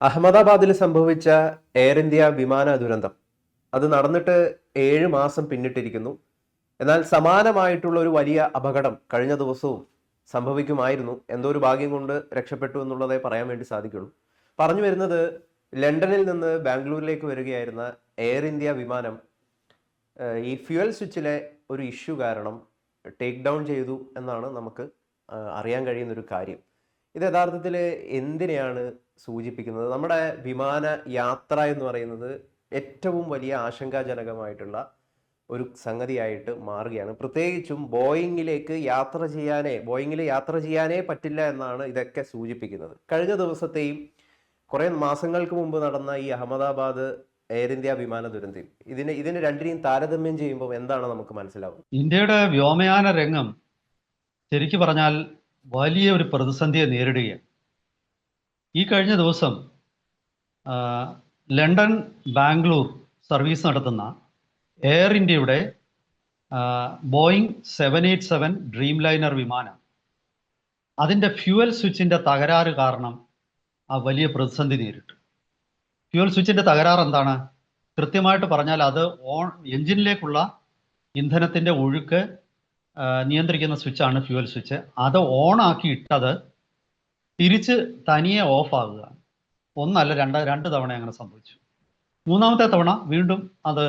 അഹമ്മദാബാദിൽ സംഭവിച്ച air India വിമാന ദുരന്തം അത് നടന്നിട്ട് 7 മാസം പിന്നിട്ടിരിക്കുന്നു. എന്നാൽ സമാനമായിട്ടുള്ള ഒരു വലിയ അപകടം കഴിഞ്ഞ ദിവസവും സംഭവിക്കുമായിരുന്നു. എന്തോ ഒരു ഭാഗ്യം കൊണ്ട് രക്ഷപ്പെട്ടു എന്നുള്ളതേ പറയാൻ വേണ്ടി സാധിക്കുള്ളൂ. പറഞ്ഞു വരുന്നത്, ലണ്ടനിൽ നിന്ന് ബാംഗ്ലൂരിലേക്ക് വരികയായിരുന്ന എയർ ഇന്ത്യ വിമാനം ഈ ഫ്യുവൽ സ്വിച്ചിലെ ഒരു ഇഷ്യൂ കാരണം ടേക്ക് ഡൗൺ ചെയ്തു എന്നാണ് നമുക്ക് അറിയാൻ കഴിയുന്ന ഒരു കാര്യം. ഇത് യഥാർത്ഥത്തിൽ എന്തിനെയാണ് സൂചിപ്പിക്കുന്നത്? നമ്മുടെ വിമാന യാത്ര എന്ന് പറയുന്നത് ഏറ്റവും വലിയ ആശങ്കാജനകമായിട്ടുള്ള ഒരു സംഗതിയായിട്ട് മാറുകയാണ്. പ്രത്യേകിച്ചും ബോയിങ്ങിൽ യാത്ര ചെയ്യാനേ പറ്റില്ല എന്നാണ് ഇതൊക്കെ സൂചിപ്പിക്കുന്നത്. കഴിഞ്ഞ ദിവസത്തെയും കുറേ മാസങ്ങൾക്ക് മുമ്പ് നടന്ന ഈ അഹമ്മദാബാദ് എയർ ഇന്ത്യ വിമാന ദുരന്തം, ഇതിന് രണ്ടിനെയും താരതമ്യം ചെയ്യുമ്പോൾ എന്താണ് നമുക്ക് മനസ്സിലാവുന്നത്? ഇന്ത്യയുടെ വ്യോമയാന രംഗം ശരിക്കു പറഞ്ഞാൽ വലിയ ഒരു പ്രതിസന്ധിയെ നേരിടുകയാണ്. ഈ കഴിഞ്ഞ ദിവസം ലണ്ടൻ ബാംഗ്ലൂർ സർവീസ് നടത്തുന്ന എയർ ഇന്ത്യയുടെ ബോയിങ് 787 ഡ്രീം ലൈനർ വിമാനം, അതിൻ്റെ ഫ്യൂവൽ സ്വിച്ചിൻ്റെ തകരാറ് കാരണം ആ വലിയ പ്രതിസന്ധി നേരിട്ടു. ഫ്യൂവൽ സ്വിച്ചിൻ്റെ തകരാറ് എന്താണ്? കൃത്യമായിട്ട് പറഞ്ഞാൽ അത് എഞ്ചിനിലേക്കുള്ള ഇന്ധനത്തിൻ്റെ ഒഴുക്ക് നിയന്ത്രിക്കുന്ന സ്വിച്ചാണ് ഫ്യൂവൽ സ്വിച്ച്. അത് ഓൺ ആക്കി ഇട്ടത് തിരിച്ച് തനിയെ ഓഫ് ആകുക. ഒന്നല്ല രണ്ട് തവണ അങ്ങനെ സംഭവിച്ചു. മൂന്നാമത്തെ തവണ വീണ്ടും അത്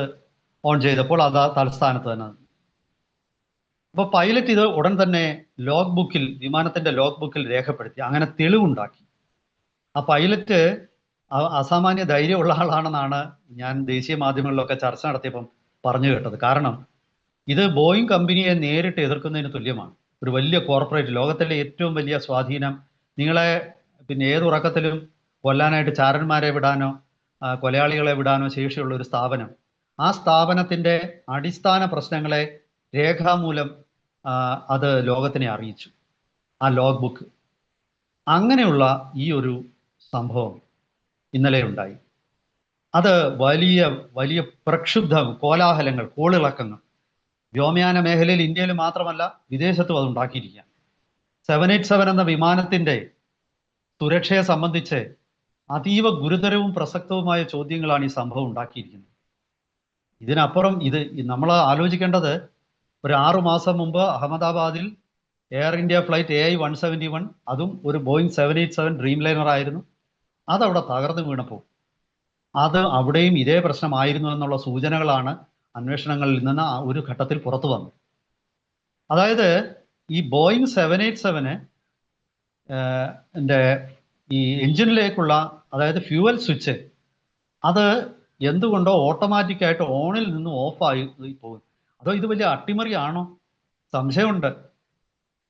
ഓൺ ചെയ്തപ്പോൾ അത് ആ തലസ്ഥാനത്ത് തന്നെ. അപ്പോൾ പൈലറ്റ് ഇത് ഉടൻ തന്നെ വിമാനത്തിന്റെ ലോഗ് ബുക്കിൽ രേഖപ്പെടുത്തി, അങ്ങനെ തെളിവുണ്ടാക്കി. ആ പൈലറ്റ് അസാമാന്യ ധൈര്യമുള്ള ആളാണെന്നാണ് ഞാൻ ദേശീയ മാധ്യമങ്ങളിലൊക്കെ ചർച്ച നടത്തിയപ്പം പറഞ്ഞു കേട്ടത്. കാരണം ഇത് ബോയിങ് കമ്പനിയെ നേരിട്ട് എതിർക്കുന്നതിന് തുല്യമാണ്. ഒരു വലിയ കോർപ്പറേറ്റ്, ലോകത്തിലെ ഏറ്റവും വലിയ സ്വാധീനം, നിങ്ങളെ പിന്നെ ഏതുറക്കത്തിലും കൊല്ലാനായിട്ട് ചാരന്മാരെ വിടാനോ കൊലയാളികളെ വിടാനോ ശേഷിയുള്ള ഒരു സ്ഥാപനം, ആ സ്ഥാപനത്തിൻ്റെ അടിസ്ഥാന പ്രശ്നങ്ങളെ രേഖാമൂലം അത് ലോകത്തിനെ അറിയിച്ചു, ആ ലോഗ് ബുക്ക്. അങ്ങനെയുള്ള ഈ ഒരു സംഭവം ഇന്നലെ ഉണ്ടായി. അത് വലിയ വലിയ പ്രക്ഷുബ്ധം, കോലാഹലങ്ങൾ, കോളിളക്കങ്ങൾ വ്യോമയാന മേഖലയിൽ, ഇന്ത്യയിൽ മാത്രമല്ല വിദേശത്തും അത് ഉണ്ടാക്കിയിരിക്കുകയാണ്. 787 എന്ന വിമാനത്തിൻ്റെ സുരക്ഷയെ സംബന്ധിച്ച് അതീവ ഗുരുതരവും പ്രസക്തവുമായ ചോദ്യങ്ങളാണ് ഈ സംഭവം ഉണ്ടാക്കിയിരിക്കുന്നത്. ഇതിനപ്പുറം നമ്മൾ ആലോചിക്കേണ്ടത്, ഒരു 6 മാസം മുമ്പ് അഹമ്മദാബാദിൽ എയർ ഇന്ത്യ ഫ്ലൈറ്റ് AI-171, അതും ഒരു ബോയിങ് 787 ഡ്രീം ലൈനർ ആയിരുന്നു, അതവിടെ തകർന്നു വീണപ്പോൾ അത് അവിടെയും ഇതേ പ്രശ്നമായിരുന്നു എന്നുള്ള സൂചനകളാണ് അന്വേഷണങ്ങളിൽ നിന്ന് ഒരു ഘട്ടത്തിൽ പുറത്തു വന്നത്. അതായത് ഈ ബോയിങ് 787 ഈ എഞ്ചിനിലേക്കുള്ള, അതായത് ഫ്യൂവൽ സ്വിച്ച്, അത് എന്തുകൊണ്ടോ ഓട്ടോമാറ്റിക്കായിട്ട് ഓണിൽ നിന്ന് ഓഫായി പോകും. അതോ ഇത് വലിയ അട്ടിമറിയാണോ? സംശയമുണ്ട്.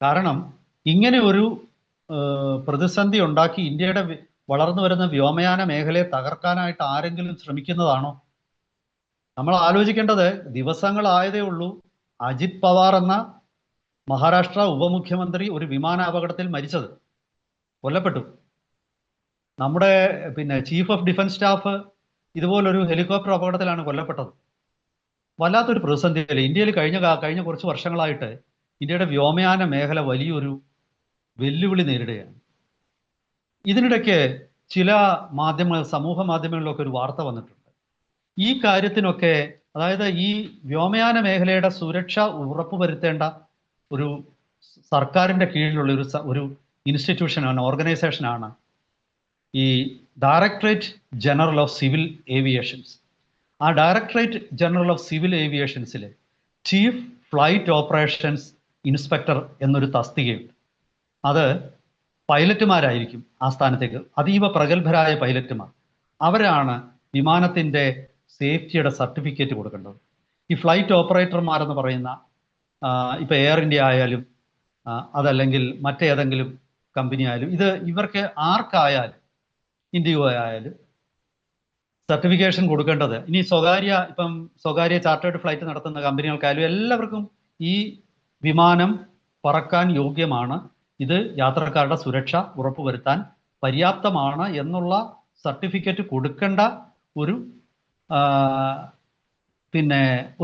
കാരണം ഇങ്ങനെ ഒരു പ്രതിസന്ധി ഉണ്ടാക്കി ഇന്ത്യയുടെ വളർന്നു വരുന്ന വ്യോമയാന മേഖലയെ തകർക്കാനായിട്ട് ആരെങ്കിലും ശ്രമിക്കുന്നതാണോ? നമ്മൾ ആലോചിക്കേണ്ടത്, ദിവസങ്ങളായതേ ഉള്ളൂ അജിത് പവാർ എന്ന മഹാരാഷ്ട്ര ഉപമുഖ്യമന്ത്രി ഒരു വിമാന അപകടത്തിൽ മരിച്ചത്, കൊല്ലപ്പെട്ടു. നമ്മുടെ ചീഫ് ഓഫ് ഡിഫൻസ് സ്റ്റാഫ് ഇതുപോലൊരു ഹെലികോപ്റ്റർ അപകടത്തിലാണ് കൊല്ലപ്പെട്ടത്. വല്ലാത്തൊരു പ്രതിസന്ധിയല്ലേ ഇന്ത്യയിൽ? കഴിഞ്ഞ കുറച്ച് വർഷങ്ങളായിട്ട് ഇന്ത്യയുടെ വ്യോമയാന മേഖല വലിയൊരു വെല്ലുവിളി നേരിടുകയാണ്. ഇതിനിടയ്ക്ക് ചില സമൂഹ മാധ്യമങ്ങളിലൊക്കെ ഒരു വാർത്ത വന്നിട്ടുണ്ട്. ഈ കാര്യത്തിനൊക്കെ, അതായത് ഈ വ്യോമയാന മേഖലയുടെ സുരക്ഷ ഉറപ്പുവരുത്തേണ്ട ഒരു സർക്കാരിൻ്റെ കീഴിലുള്ള ഒരു ഇൻസ്റ്റിറ്റ്യൂഷനാണ്, ഓർഗനൈസേഷനാണ് ഈ directorate general of civil aviations. ആ ഡയറക്ടറേറ്റ് ജനറൽ ഓഫ് സിവിൽ ഏവിയേഷൻസിലെ ചീഫ് ഫ്ലൈറ്റ് ഓപ്പറേഷൻസ് ഇൻസ്പെക്ടർ എന്നൊരു തസ്തികയുണ്ട്. അത് പൈലറ്റുമാരായിരിക്കും ആ സ്ഥാനത്തേക്ക്, അതീവ പ്രഗത്ഭരായ പൈലറ്റുമാർ. അവരാണ് വിമാനത്തിൻ്റെ സേഫ്റ്റിയുടെ സർട്ടിഫിക്കറ്റ് കൊടുക്കേണ്ടത്. ഈ ഫ്ലൈറ്റ് ഓപ്പറേറ്റർമാരെന്ന് പറയുന്ന, ഇപ്പോൾ എയർ ഇന്ത്യ ആയാലും അതല്ലെങ്കിൽ മറ്റേതെങ്കിലും കമ്പനി ആയാലും, ഇവർക്ക് ആർക്കായാലും, ഇൻഡിഗോ ആയാലും സർട്ടിഫിക്കേഷൻ കൊടുക്കേണ്ടത്, ഇനി സ്വകാര്യ ചാർട്ടേഡ് ഫ്ലൈറ്റ് നടത്തുന്ന കമ്പനികൾക്കായാലും എല്ലാവർക്കും ഈ വിമാനം പറക്കാൻ യോഗ്യമാണ്, ഇത് യാത്രക്കാരുടെ സുരക്ഷ ഉറപ്പുവരുത്താൻ പര്യാപ്തമാണ് എന്നുള്ള സർട്ടിഫിക്കറ്റ് കൊടുക്കേണ്ട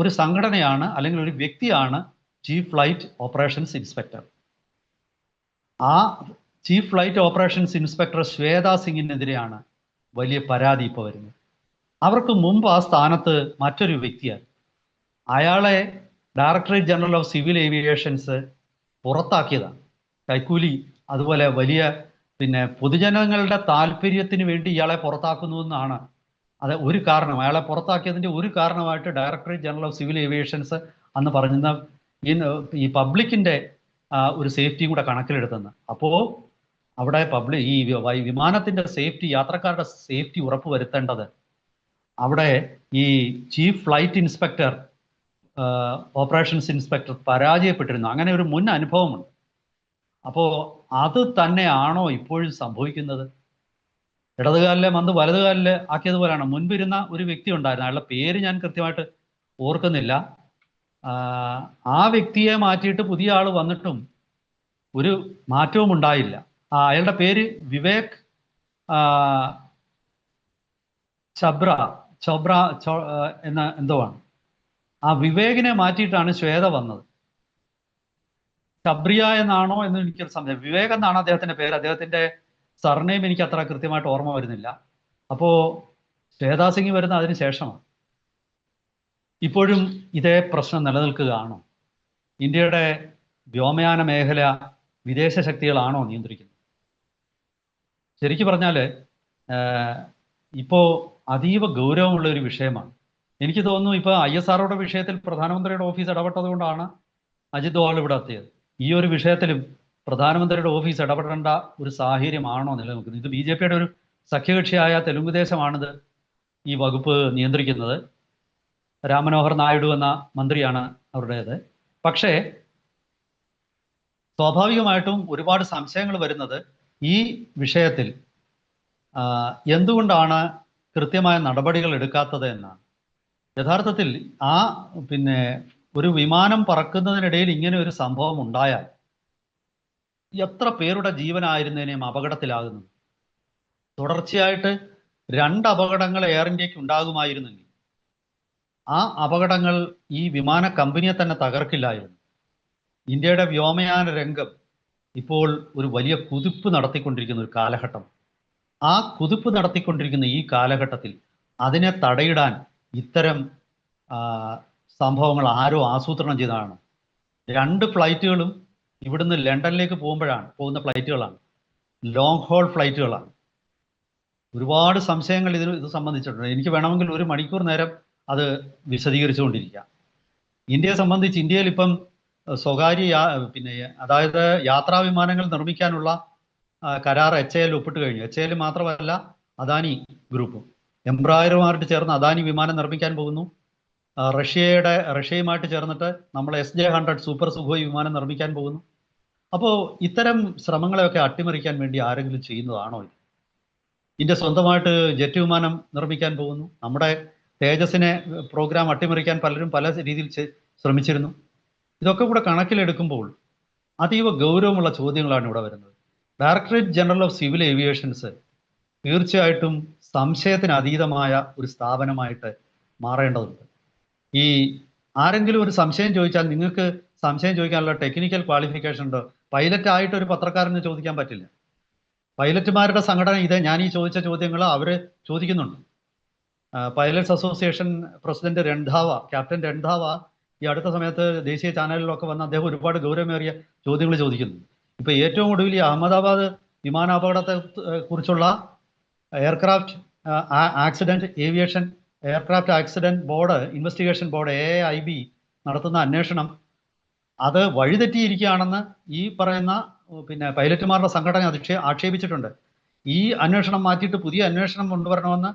ഒരു സംഘടനയാണ്, അല്ലെങ്കിൽ ഒരു വ്യക്തിയാണ് ചീഫ് ഫ്ലൈറ്റ് ഓപ്പറേഷൻസ് ഇൻസ്പെക്ടർ. ആ chief flight operations inspector Shweta സിംഗിനെതിരെയാണ് വലിയ പരാതി ഇപ്പോൾ വരുന്നത്. അവർക്ക് മുമ്പ് ആ സ്ഥാനത്ത് മറ്റൊരു വ്യക്തിയാണ്. അയാളെ directorate general of civil aviations പുറത്താക്കിയതാണ്. കൈക്കൂലി അതുപോലെ വലിയ പൊതുജനങ്ങളുടെ താല്പര്യത്തിന് വേണ്ടി ഇയാളെ പുറത്താക്കുന്നു എന്നാണ് അത് ഒരു കാരണം. അയാളെ പുറത്താക്കിയതിൻ്റെ ഒരു കാരണമായിട്ട് directorate general of civil aviations അന്ന് പറയുന്ന ഈ പബ്ലിക്കിൻ്റെ ഒരു സേഫ്റ്റിയും കൂടെ കണക്കിലെടുത്തെന്ന്. അപ്പോൾ അവിടെ ഈ വിമാനത്തിൻ്റെ സേഫ്റ്റി, യാത്രക്കാരുടെ സേഫ്റ്റി ഉറപ്പുവരുത്തേണ്ടത് അവിടെ ഈ chief flight inspector, operations inspector പരാജയപ്പെട്ടിരുന്നു. അങ്ങനെ ഒരു മുൻ അനുഭവമുണ്ട്. അപ്പോൾ അത് തന്നെയാണോ ഇപ്പോഴും സംഭവിക്കുന്നത്? ഇടതുകാലിലെ മന്ത് വലതുകാലിൽ ആക്കിയതുപോലെയാണ്. മുൻപിരുന്ന ഒരു വ്യക്തി ഉണ്ടായിരുന്നു, അയാളുടെ പേര് ഞാൻ കൃത്യമായിട്ട് ഓർക്കുന്നില്ല. ആ വ്യക്തിയെ മാറ്റിയിട്ട് പുതിയ ആൾ വന്നിട്ടും ഒരു മാറ്റവും ഉണ്ടായില്ല. അയാളുടെ പേര് വിവേക് ചോബ്ര എന്ന എന്തോ ആണ്. ആ വിവേകിനെ മാറ്റിയിട്ടാണ് ശ്വേത വന്നത്. ചബ്രിയ എന്നാണോ എന്ന് എനിക്കൊരു സംശയം. വിവേക് എന്നാണ് അദ്ദേഹത്തിന്റെ പേര്. അദ്ദേഹത്തിന്റെ സർനെയിം എനിക്ക് അത്ര കൃത്യമായിട്ട് ഓർമ്മ വരുന്നില്ല. അപ്പോൾ ശ്വേതാ സിംഗ് വരുന്ന അതിന് ശേഷമാണ്. ഇപ്പോഴും ഇതേ പ്രശ്നം നിലനിൽക്കുകയാണോ? ഇന്ത്യയുടെ വ്യോമയാന മേഖല വിദേശ ശക്തികളാണോ നിയന്ത്രിക്കുന്നത്? ശരിക്കു പറഞ്ഞാൽ ഇപ്പോൾ അതീവ ഗൗരവമുള്ള ഒരു വിഷയമാണ്. എനിക്ക് തോന്നുന്നു ഇപ്പോൾ ISROയുടെ വിഷയത്തിൽ പ്രധാനമന്ത്രിയുടെ ഓഫീസ് ഇടപെട്ടത് കൊണ്ടാണ് അജിത് ദോവൽ ഇവിടെ എത്തിയത്. ഈ ഒരു വിഷയത്തിലും പ്രധാനമന്ത്രിയുടെ ഓഫീസ് ഇടപെടേണ്ട ഒരു സാഹചര്യമാണോ നിലനിൽക്കുന്നത്? ഇത് BJPയുടെ ഒരു സഖ്യകക്ഷിയായ തെലുങ്കുദേശമാണിത് ഈ വകുപ്പ് നിയന്ത്രിക്കുന്നത്. രാമനോഹർ നായിഡു എന്ന മന്ത്രിയാണ് അവരുടേത്. പക്ഷേ സ്വാഭാവികമായിട്ടും ഒരുപാട് സംശയങ്ങൾ വരുന്നത് ഈ വിഷയത്തിൽ എന്തുകൊണ്ടാണ് കൃത്യമായ നടപടികൾ എടുക്കാത്തത് എന്നാണ്. യഥാർത്ഥത്തിൽ ഒരു വിമാനം പറക്കുന്നതിനിടയിൽ ഇങ്ങനെ ഒരു സംഭവം ഉണ്ടായാൽ എത്ര പേരുടെ ജീവനായിരുന്നതിനെയും അപകടത്തിലാകുന്നു. തുടർച്ചയായിട്ട് 2 അപകടങ്ങൾ എയർ ഇന്ത്യക്ക് ഉണ്ടാകുമായിരുന്നെങ്കിൽ ആ അപകടങ്ങൾ ഈ വിമാന കമ്പനിയെ തന്നെ തകർക്കില്ലായിരുന്നു. ഇന്ത്യയുടെ വ്യോമയാന രംഗം ഇപ്പോൾ ഒരു വലിയ കുതിപ്പ് നടത്തിക്കൊണ്ടിരിക്കുന്ന ഒരു കാലഘട്ടം. ആ കുതിപ്പ് നടത്തിക്കൊണ്ടിരിക്കുന്ന ഈ കാലഘട്ടത്തിൽ അതിനെ തടയിടാൻ ഇത്തരം സംഭവങ്ങൾ ആരോ ആസൂത്രണം ചെയ്തതാണ്. 2 ഫ്ലൈറ്റുകളും ഇവിടുന്ന് ലണ്ടനിലേക്ക് പോകുന്ന ഫ്ലൈറ്റുകളാണ്. Long whole ഫ്ലൈറ്റുകളാണ്. ഒരുപാട് സംശയങ്ങൾ ഇത് സംബന്ധിച്ചിട്ടുണ്ട്. എനിക്ക് വേണമെങ്കിൽ 1 മണിക്കൂർ നേരം അത് വിശദീകരിച്ചുകൊണ്ടിരിക്കാം. ഇന്ത്യയെ സംബന്ധിച്ച് ഇന്ത്യയിൽ ഇപ്പം സ്വകാര്യ അതായത് യാത്രാ വിമാനങ്ങൾ നിർമ്മിക്കാനുള്ള കരാർ HAL ഒപ്പിട്ട് കഴിഞ്ഞു. HAL മാത്രമല്ല, അദാനി ഗ്രൂപ്പും എംബ്രായറുമായിട്ട് ചേർന്ന് അദാനി വിമാനം നിർമ്മിക്കാൻ പോകുന്നു. റഷ്യയുമായിട്ട് ചേർന്നിട്ട് നമ്മൾ SJ-100 സൂപ്പർ സുഖോയ് വിമാനം നിർമ്മിക്കാൻ പോകുന്നു. അപ്പോൾ ഇത്തരം ശ്രമങ്ങളെയൊക്കെ അട്ടിമറിക്കാൻ വേണ്ടി ആരെങ്കിലും ചെയ്യുന്നതാണോ ഇത്? ഇന്ത്യ സ്വന്തമായിട്ട് ജെറ്റ് വിമാനം നിർമ്മിക്കാൻ പോകുന്നു. നമ്മുടെ തേജസിനെ പ്രോഗ്രാം അട്ടിമറിക്കാൻ പലരും പല രീതിയിൽ ശ്രമിച്ചിരുന്നു. ഇതൊക്കെ കൂടെ കണക്കിലെടുക്കുമ്പോൾ അതീവ ഗൗരവമുള്ള ചോദ്യങ്ങളാണ് ഇവിടെ വരുന്നത്. Directorate general of civil aviations തീർച്ചയായിട്ടും സംശയത്തിന് അതീതമായ ഒരു സ്ഥാപനമായിട്ട് മാറേണ്ടതുണ്ട്. ഈ ആരെങ്കിലും ഒരു സംശയം ചോദിച്ചാൽ നിങ്ങൾക്ക് സംശയം ചോദിക്കാനുള്ള ടെക്നിക്കൽ ക്വാളിഫിക്കേഷൻ ഉണ്ടോ? പൈലറ്റ് ആയിട്ട് ഒരു പത്രക്കാരന് ചോദിക്കാൻ പറ്റില്ല. പൈലറ്റുമാരുടെ സംഘടന ഞാൻ ഈ ചോദിച്ച ചോദ്യങ്ങൾ അവർ ചോദിക്കുന്നുണ്ട്. Pilots association president captain Randhawa ഈ അടുത്ത സമയത്ത് ദേശീയ ചാനലിലൊക്കെ വന്ന് അദ്ദേഹം ഒരുപാട് ഗൗരവമേറിയ ചോദ്യങ്ങൾ ചോദിക്കുന്നു. ഇപ്പൊ ഏറ്റവും ഒടുവിൽ ഈ അഹമ്മദാബാദ് വിമാനാപകടത്തെ കുറിച്ചുള്ള aircraft accident board investigation board AAIB നടത്തുന്ന അന്വേഷണം അത് വഴിതെറ്റിയിരിക്കുകയാണെന്ന് ഈ പറയുന്ന പൈലറ്റുമാരുടെ സംഘടന ആക്ഷേപിച്ചിട്ടുണ്ട്. ഈ അന്വേഷണം മാറ്റിയിട്ട് പുതിയ അന്വേഷണം കൊണ്ടുവരണമെന്ന്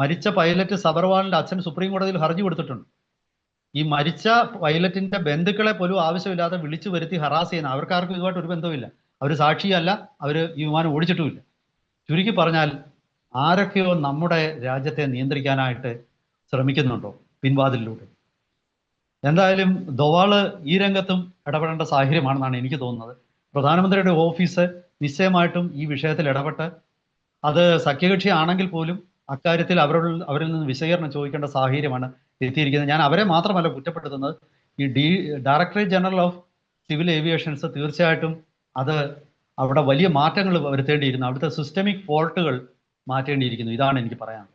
മരിച്ച പൈലറ്റ് സബർവാളിന്റെ അച്ഛൻ സുപ്രീം കോടതിയിൽ ഹർജി കൊടുത്തിട്ടുണ്ട്. ഈ മരിച്ച പൈലറ്റിന്റെ ബന്ധുക്കളെ പോലും ആവശ്യമില്ലാതെ വിളിച്ചു വരുത്തി ഹറാസ് ചെയ്യുന്ന, അവർക്കാർക്കും ഇതുമായിട്ട് ഒരു ബന്ധവുമില്ല. അവർ സാക്ഷിയല്ല, അവർ ഈ വിമാനം ഓടിച്ചിട്ടുമില്ല. ചുരുക്കി പറഞ്ഞാൽ ആരൊക്കെയോ നമ്മുടെ രാജ്യത്തെ നിയന്ത്രിക്കാനായിട്ട് ശ്രമിക്കുന്നുണ്ടോ പിൻവാതിലിലൂടെ? എന്തായാലും ദോവാള് ഈ രംഗത്തും ഇടപെടേണ്ട സാഹചര്യമാണെന്നാണ് എനിക്ക് തോന്നുന്നത്. പ്രധാനമന്ത്രിയുടെ ഓഫീസ് നിശ്ചയമായിട്ടും ഈ വിഷയത്തിൽ ഇടപെട്ട് അത് സഖ്യകക്ഷി ആണെങ്കിൽ പോലും അക്കാര്യത്തിൽ അവരിൽ നിന്ന് വിശദീകരണം ചോദിക്കേണ്ട സാഹചര്യമാണ് എത്തിയിരിക്കുന്നത്. ഞാൻ അവരെ മാത്രമല്ല കുറ്റപ്പെടുത്തുന്നത്, ഈ directorate general of civil aviations തീർച്ചയായിട്ടും അവിടെ വലിയ മാറ്റങ്ങൾ വരുത്തേണ്ടിയിരുന്നു. അവിടുത്തെ സിസ്റ്റമിക് ഫോൾട്ടുകൾ മാറ്റേണ്ടിയിരിക്കുന്നു. ഇതാണ് എനിക്ക് പറയാൻ